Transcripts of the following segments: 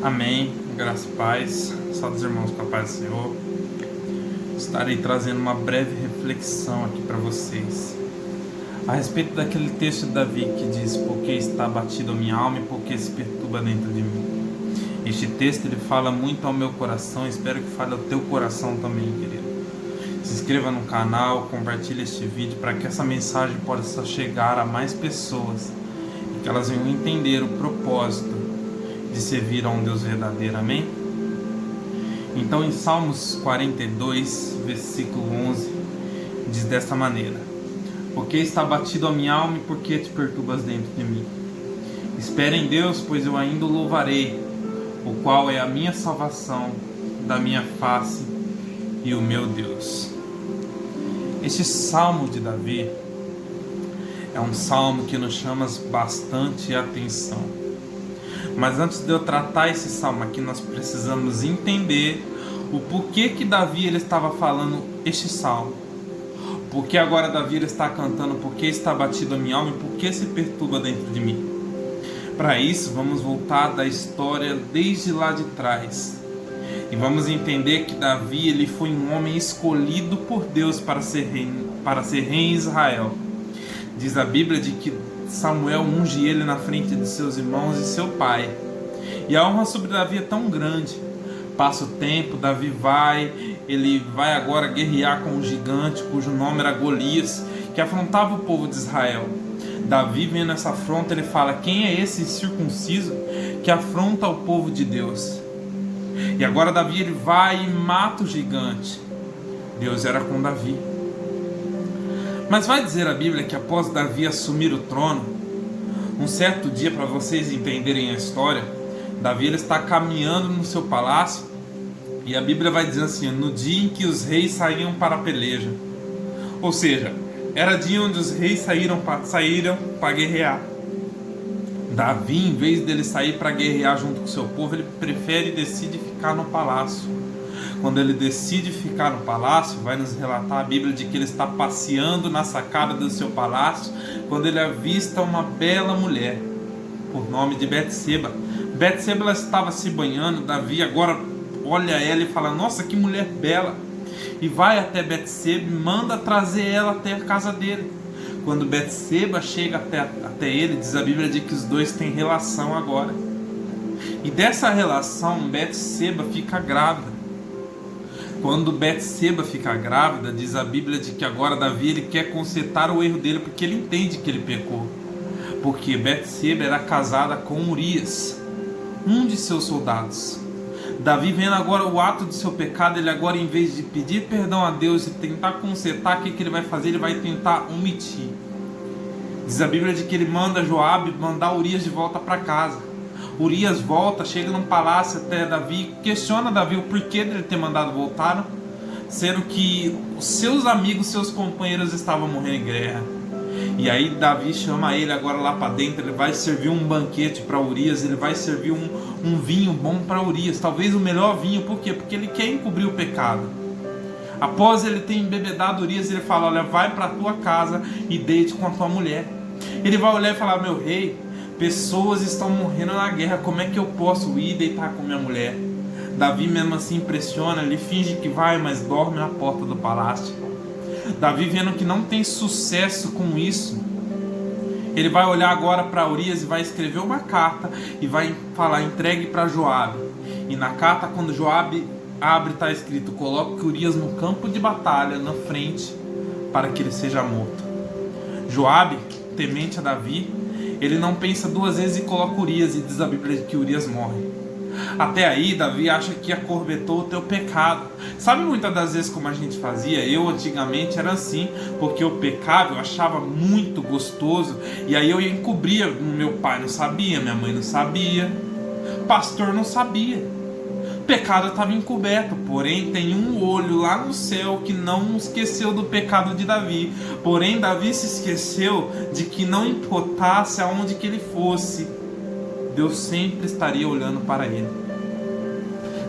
Amém, graça e paz, salve os irmãos com a paz do Senhor. Estarei trazendo uma breve reflexão aqui para vocês a respeito daquele texto de Davi que diz: porque está abatido a minha alma e porque se perturba dentro de mim. Este texto ele fala muito ao meu coração, espero que fale ao teu coração também, querido. Se inscreva no canal, compartilhe este vídeo para que essa mensagem possa chegar a mais pessoas e que elas venham entender o propósito de servir a um Deus verdadeiro, amém? Então em Salmos 42, versículo 11, diz desta maneira: porque está abatido a minha alma e porque te perturbas dentro de mim? Espere em Deus, pois eu ainda o louvarei, o qual é a minha salvação, da minha face e o meu Deus. Este salmo de Davi é um salmo que nos chama bastante atenção. Mas antes de eu tratar esse salmo aqui, nós precisamos entender o porquê que Davi ele estava falando este salmo. Porque agora Davi ele está cantando: porque está abatido a minha alma e porque se perturba dentro de mim. Para isso, vamos voltar da história desde lá de trás. E vamos entender que Davi ele foi um homem escolhido por Deus para ser rei em Israel. Diz a Bíblia de que Samuel unge ele na frente de seus irmãos e seu pai. E a honra sobre Davi é tão grande. Passa o tempo, Davi ele vai agora guerrear com um gigante cujo nome era Golias, que afrontava o povo de Israel. Davi, vendo essa afronta, ele fala: quem é esse circunciso que afronta o povo de Deus? E agora Davi ele vai e mata o gigante. Deus era com Davi. Mas vai dizer a Bíblia que após Davi assumir o trono, um certo dia, para vocês entenderem a história, Davi ele está caminhando no seu palácio e a Bíblia vai dizer assim: no dia em que os reis saíam para a peleja. Ou seja, era dia onde os reis saíram para guerrear. Davi, em vez dele sair para guerrear junto com o seu povo, ele decide ficar no palácio. Quando ele decide ficar no palácio, vai nos relatar a Bíblia de que ele está passeando na sacada do seu palácio, quando ele avista uma bela mulher, por nome de Betseba. Betseba ela estava se banhando. Davi agora olha ela e fala: nossa, que mulher bela! E vai até Betseba e manda trazer ela até a casa dele. Quando Betseba chega até ele, diz a Bíblia de que os dois têm relação agora. E dessa relação, Betseba fica grávida. Quando Betseba fica grávida, diz a Bíblia de que agora Davi ele quer consertar o erro dele, porque ele entende que ele pecou. Porque Betseba era casada com Urias, um de seus soldados. Davi, vendo agora o ato do seu pecado, ele agora, em vez de pedir perdão a Deus e tentar consertar, o que ele vai fazer? Ele vai tentar omitir. Diz a Bíblia de que ele manda Joabe mandar Urias de volta para casa. Urias volta, chega num palácio até Davi, questiona Davi o porquê dele ter mandado voltar, sendo que os seus amigos, seus companheiros estavam morrendo em guerra. E aí Davi chama ele agora lá para dentro, ele vai servir um banquete para Urias, ele vai servir um vinho bom para Urias, talvez o melhor vinho. Por quê? Porque ele quer encobrir o pecado. Após ele ter embebedado Urias, ele fala: olha, vai para a tua casa e deite com a tua mulher. Ele vai olhar e falar: meu rei, pessoas estão morrendo na guerra, como é que eu posso ir deitar com minha mulher? Davi mesmo assim impressiona, ele finge que vai, mas dorme na porta do palácio. Davi, vendo que não tem sucesso com isso, ele vai olhar agora para Urias e vai escrever uma carta e vai falar: entregue para Joabe. E na carta, quando Joabe abre, está escrito: coloque Urias no campo de batalha, na frente, para que ele seja morto. Joabe, temente a Davi, ele não pensa duas vezes e coloca Urias, e diz a Bíblia que Urias morre. Até aí, Davi acha que acorvetou o teu pecado. Sabe muitas das vezes como a gente fazia? Eu antigamente era assim, porque o pecado eu achava muito gostoso, e aí eu encobria. Meu pai não sabia, minha mãe não sabia, pastor não sabia. O pecado estava encoberto, porém tem um olho lá no céu que não esqueceu do pecado de Davi. Porém Davi se esqueceu de que não importasse aonde que ele fosse, Deus sempre estaria olhando para ele.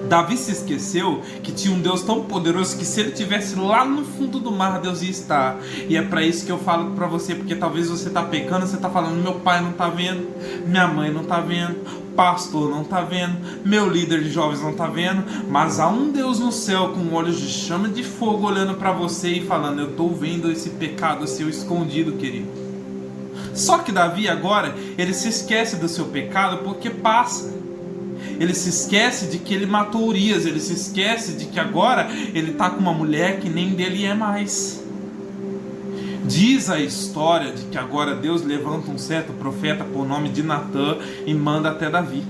Davi se esqueceu que tinha um Deus tão poderoso que se ele estivesse lá no fundo do mar, Deus ia estar. E é para isso que eu falo para você, porque talvez você está pecando, você está falando: meu pai não está vendo, minha mãe não está vendo, pastor não está vendo, meu líder de jovens não está vendo, mas há um Deus no céu com olhos de chama de fogo olhando para você e falando: eu estou vendo esse pecado seu escondido, querido. Só que Davi agora, ele se esquece do seu pecado porque passa. Ele se esquece de que ele matou Urias, ele se esquece de que agora ele está com uma mulher que nem dele é mais. Diz a história de que agora Deus levanta um certo profeta por nome de Natã e manda até Davi.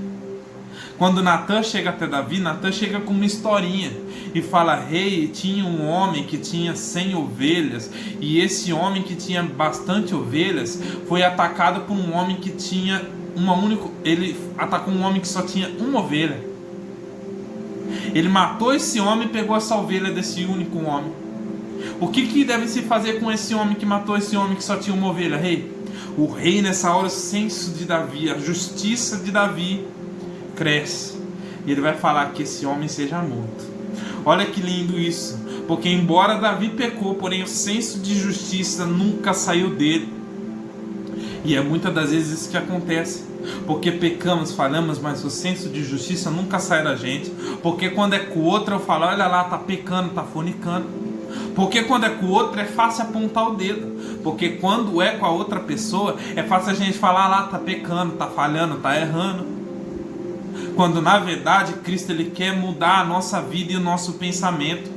Quando Natã chega até Davi, Natã chega com uma historinha e fala: rei, tinha um homem que tinha 100 ovelhas, e esse homem que tinha bastante ovelhas foi atacado por um homem que tinha ele atacou um homem que só tinha uma ovelha. Ele matou esse homem e pegou essa ovelha desse único homem. O que deve se fazer com esse homem que matou esse homem que só tinha uma ovelha, rei? O rei, nessa hora, o senso de Davi, a justiça de Davi cresce. E ele vai falar que esse homem seja morto. Olha que lindo isso. Porque embora Davi pecou, porém o senso de justiça nunca saiu dele. E é muitas das vezes isso que acontece. Porque pecamos, falhamos, mas o senso de justiça nunca sai da gente. Porque quando é com o outro eu falo: olha lá, tá pecando, tá fornicando. Porque quando é com o outro é fácil apontar o dedo. Porque quando é com a outra pessoa é fácil a gente falar: lá, tá pecando, tá falhando, tá errando. Quando na verdade Cristo, ele quer mudar a nossa vida e o nosso pensamento.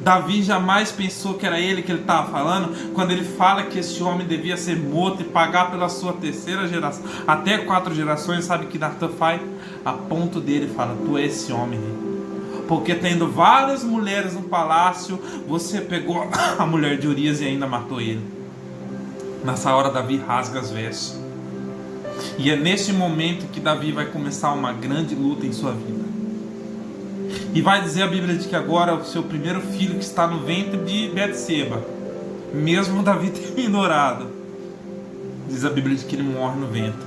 Davi jamais pensou que era ele que ele estava falando quando ele fala que esse homem devia ser morto e pagar pela sua terceira geração, até 4 gerações. Sabe o que Natã faz? A ponto dele fala: tu é esse homem, porque tendo várias mulheres no palácio, você pegou a mulher de Urias e ainda matou ele. Nessa hora Davi rasga as vestes. E é nesse momento que Davi vai começar uma grande luta em sua vida. E vai dizer a Bíblia de que agora o seu primeiro filho, que está no ventre de Betseba, mesmo Davi tendo orado, diz a Bíblia de que ele morre no ventre.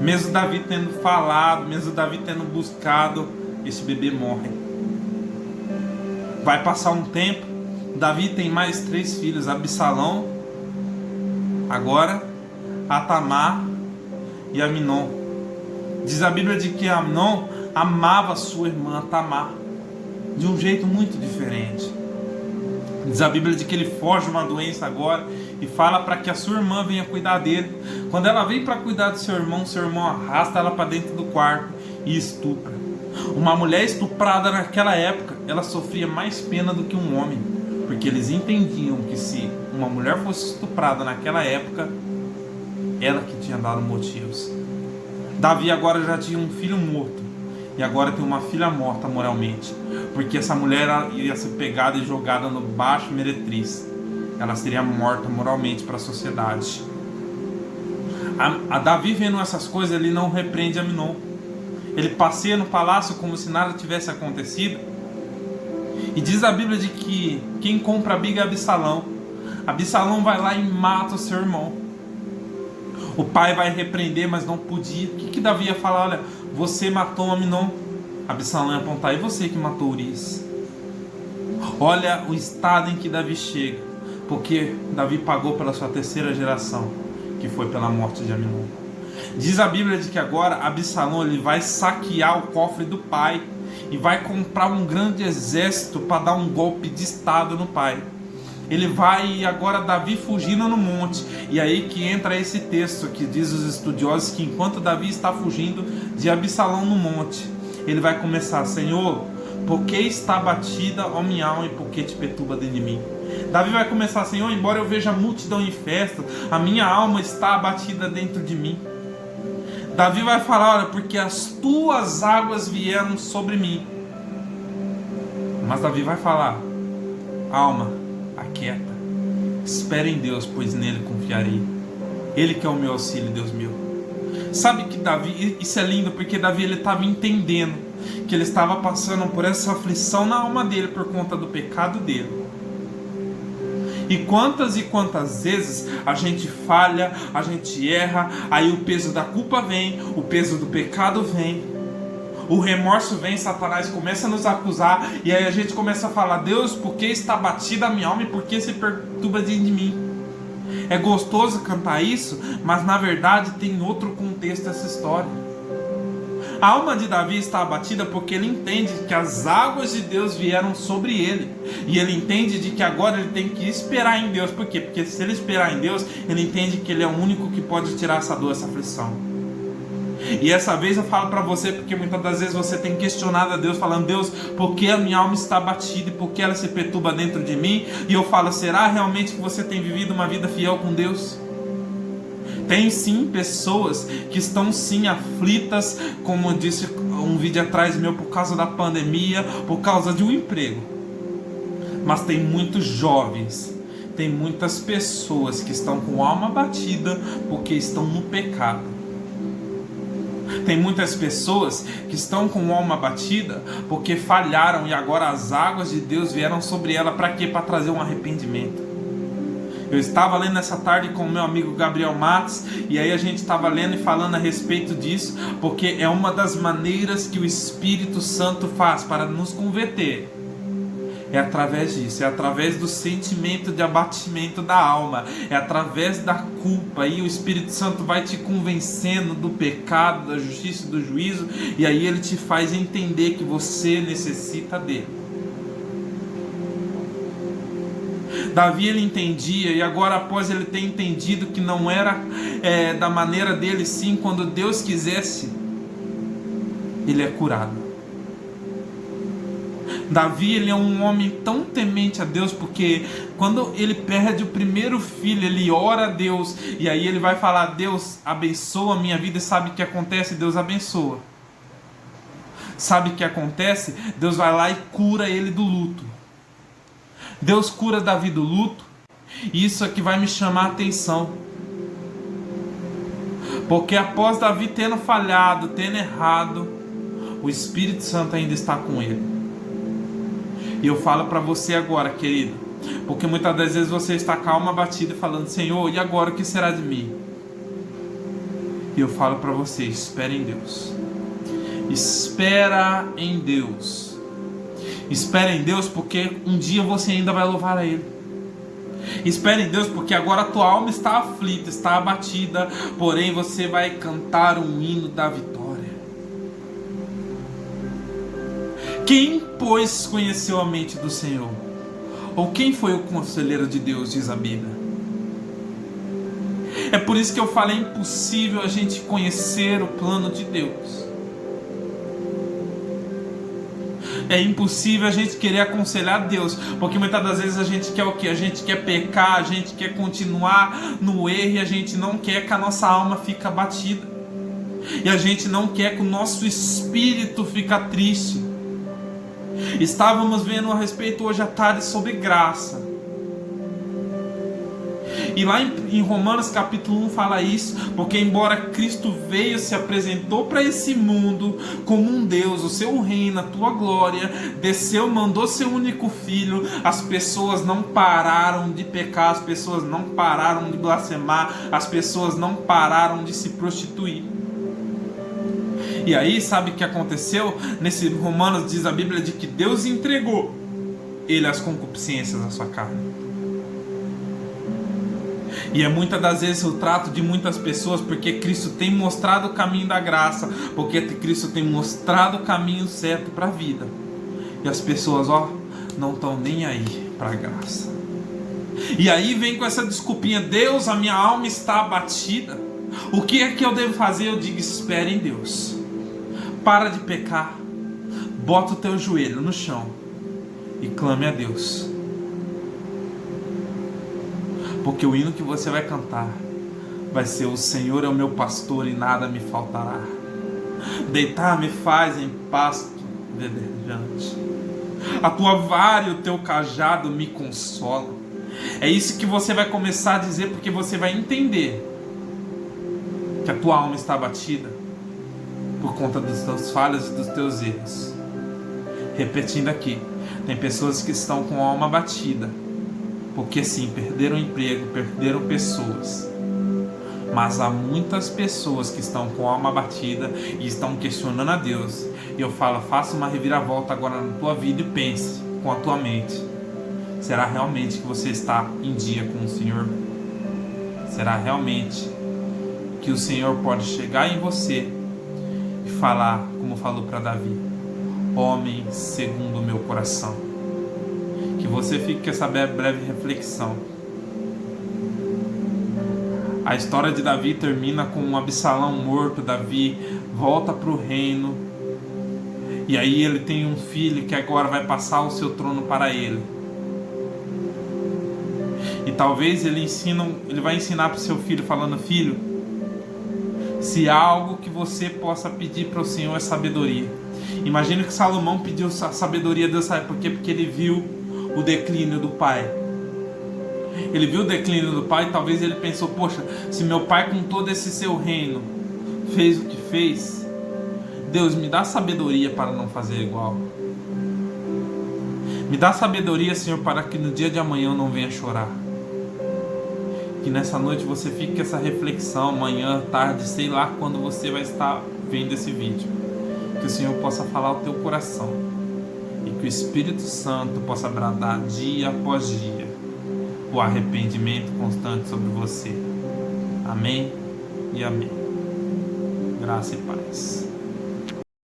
Mesmo Davi tendo falado, mesmo Davi tendo buscado, esse bebê morre. Vai passar um tempo, Davi tem mais 3 filhos: Absalão, agora Tamar e Aminon. Diz a Bíblia de que Aminon amava sua irmã Tamar de um jeito muito diferente. Diz a Bíblia de que ele foge de uma doença agora e fala para que a sua irmã venha cuidar dele. Quando ela vem para cuidar do seu irmão arrasta ela para dentro do quarto e estupra. Uma mulher estuprada naquela época, ela sofria mais pena do que um homem, porque eles entendiam que se uma mulher fosse estuprada naquela época, ela que tinha dado motivos. Davi agora já tinha um filho morto e agora tem uma filha morta moralmente, porque essa mulher iria ser pegada e jogada no baixo meretriz. Ela seria morta moralmente para a sociedade. A Davi, vendo essas coisas, ele não repreende Aminon. Ele passeia no palácio como se nada tivesse acontecido. E diz a Bíblia de que quem compra a briga é Absalão. Absalão vai lá e mata o seu irmão. O pai vai repreender, mas não podia. O que Davi ia falar? Olha, você matou Aminon. Absalão ia apontar: e você que matou Urias? Olha o estado em que Davi chega, porque Davi pagou pela sua terceira geração, que foi pela morte de Aminon. Diz a Bíblia de que agora Absalão, ele vai saquear o cofre do pai e vai comprar um grande exército para dar um golpe de estado no pai. Ele vai, agora Davi fugindo no monte. E aí que entra esse texto que diz os estudiosos que enquanto Davi está fugindo de Absalão no monte, ele vai começar: Senhor, por que está abatida, ó minha alma, e por que te perturba dentro de mim? Davi vai começar: Senhor, embora eu veja multidão em festa, a minha alma está abatida dentro de mim. Davi vai falar: olha, porque as tuas águas vieram sobre mim. Mas Davi vai falar: alma, aquieta, espera em Deus, pois nele confiarei. Ele que é o meu auxílio, Deus meu. Sabe que Davi, isso é lindo, porque Davi, ele estava entendendo que ele estava passando por essa aflição na alma dele por conta do pecado dele. E quantas vezes a gente falha, a gente erra, aí o peso da culpa vem, o peso do pecado vem, o remorso vem, Satanás começa a nos acusar, e aí a gente começa a falar: Deus, por que está batida a minha alma e por que se perturba dentro de mim? É gostoso cantar isso, mas na verdade tem outro contexto essa história. A alma de Davi está abatida porque ele entende que as águas de Deus vieram sobre ele. E ele entende de que agora ele tem que esperar em Deus. Por quê? Porque se ele esperar em Deus, ele entende que ele é o único que pode tirar essa dor, essa aflição. E essa vez eu falo para você porque muitas das vezes você tem questionado a Deus, falando: Deus, por que a minha alma está abatida e por que ela se perturba dentro de mim? E eu falo: será realmente que você tem vivido uma vida fiel com Deus? Tem sim pessoas que estão sim aflitas, como eu disse um vídeo atrás meu, por causa da pandemia, por causa de um emprego. Mas tem muitos jovens, tem muitas pessoas que estão com a alma abatida porque estão no pecado. Tem muitas pessoas que estão com a alma abatida porque falharam e agora as águas de Deus vieram sobre ela. Para quê? Para trazer um arrependimento. Eu estava lendo essa tarde com o meu amigo Gabriel Matos, e aí a gente estava lendo e falando a respeito disso, porque é uma das maneiras que o Espírito Santo faz para nos converter. É através disso, é através do sentimento de abatimento da alma, é através da culpa, e o Espírito Santo vai te convencendo do pecado, da justiça e do juízo, e aí ele te faz entender que você necessita dele. Davi, ele entendia, e agora após ele ter entendido que não era da maneira dele, sim, quando Deus quisesse, ele é curado. Davi, ele é um homem tão temente a Deus, porque quando ele perde o primeiro filho, ele ora a Deus, e aí ele vai falar: Deus, abençoa a minha vida. E sabe o que acontece? Deus abençoa. Sabe o que acontece? Deus vai lá e cura ele do luto. Deus cura Davi do luto, e isso aqui vai me chamar a atenção, porque após Davi tendo falhado, tendo errado, o Espírito Santo ainda está com ele. E eu falo para você agora, querido, porque muitas das vezes você está com a alma batida falando: Senhor, e agora o que será de mim? E eu falo para você: espere em Deus. Espera em Deus. Espere em Deus, porque um dia você ainda vai louvar a Ele. Espere em Deus, porque agora a tua alma está aflita, está abatida, porém você vai cantar um hino da vitória. Quem, pois, conheceu a mente do Senhor? Ou quem foi o conselheiro de Deus, diz a Bíblia? É por isso que eu falo: é impossível a gente conhecer o plano de Deus. É impossível a gente querer aconselhar Deus, porque muitas das vezes a gente quer o quê? A gente quer pecar, a gente quer continuar no erro, e a gente não quer que a nossa alma fique abatida, e a gente não quer que o nosso espírito fique triste. Estávamos vendo a respeito hoje à tarde sobre graça, e lá em Romanos capítulo 1 fala isso, porque embora Cristo veio, se apresentou para esse mundo como um Deus, o seu reino, a tua glória, desceu, mandou seu único filho, as pessoas não pararam de pecar, as pessoas não pararam de blasfemar, as pessoas não pararam de se prostituir. E aí, sabe o que aconteceu? Nesse Romanos diz a Bíblia de que Deus entregou ele às concupiscências da sua carne. E é muitas das vezes o trato de muitas pessoas, porque Cristo tem mostrado o caminho da graça, porque Cristo tem mostrado o caminho certo para a vida, e as pessoas, não estão nem aí para a graça. E aí vem com essa desculpinha: Deus, a minha alma está abatida, o que é que eu devo fazer? Eu digo: espere em Deus, para de pecar, bota o teu joelho no chão e clame a Deus. Porque o hino que você vai cantar vai ser: o Senhor é o meu pastor e nada me faltará. Deitar-me faz em pasto verdejante. A tua vara e o teu cajado me consolam. É isso que você vai começar a dizer, porque você vai entender que a tua alma está abatida por conta dos teus falhas e dos teus erros. Repetindo aqui, tem pessoas que estão com a alma abatida porque sim, perderam emprego, perderam pessoas. Mas há muitas pessoas que estão com a alma abatida e estão questionando a Deus. E eu falo: faça uma reviravolta agora na tua vida e pense com a tua mente: será realmente que você está em dia com o Senhor? Será realmente que o Senhor pode chegar em você e falar, como falou para Davi: homem segundo o meu coração. Que você fique com essa breve reflexão. A história de Davi termina com Absalão morto. Davi volta para o reino. E aí ele tem um filho que agora vai passar o seu trono para ele. E talvez ele vai ensinar para o seu filho, falando: filho, se há algo que você possa pedir para o Senhor é sabedoria. Imagina que Salomão pediu a sabedoria a Deus, sabe por quê? Porque ele viu o declínio do pai. Ele viu o declínio do pai e talvez ele pensou: poxa, se meu pai com todo esse seu reino fez o que fez, Deus, me dá sabedoria para não fazer igual. Me dá sabedoria, Senhor, para que no dia de amanhã eu não venha chorar. Que nessa noite você fique com essa reflexão, amanhã, tarde, sei lá quando você vai estar vendo esse vídeo. Que o Senhor possa falar ao teu coração. E que o Espírito Santo possa bradar dia após dia o arrependimento constante sobre você. Amém e amém. Graça e paz.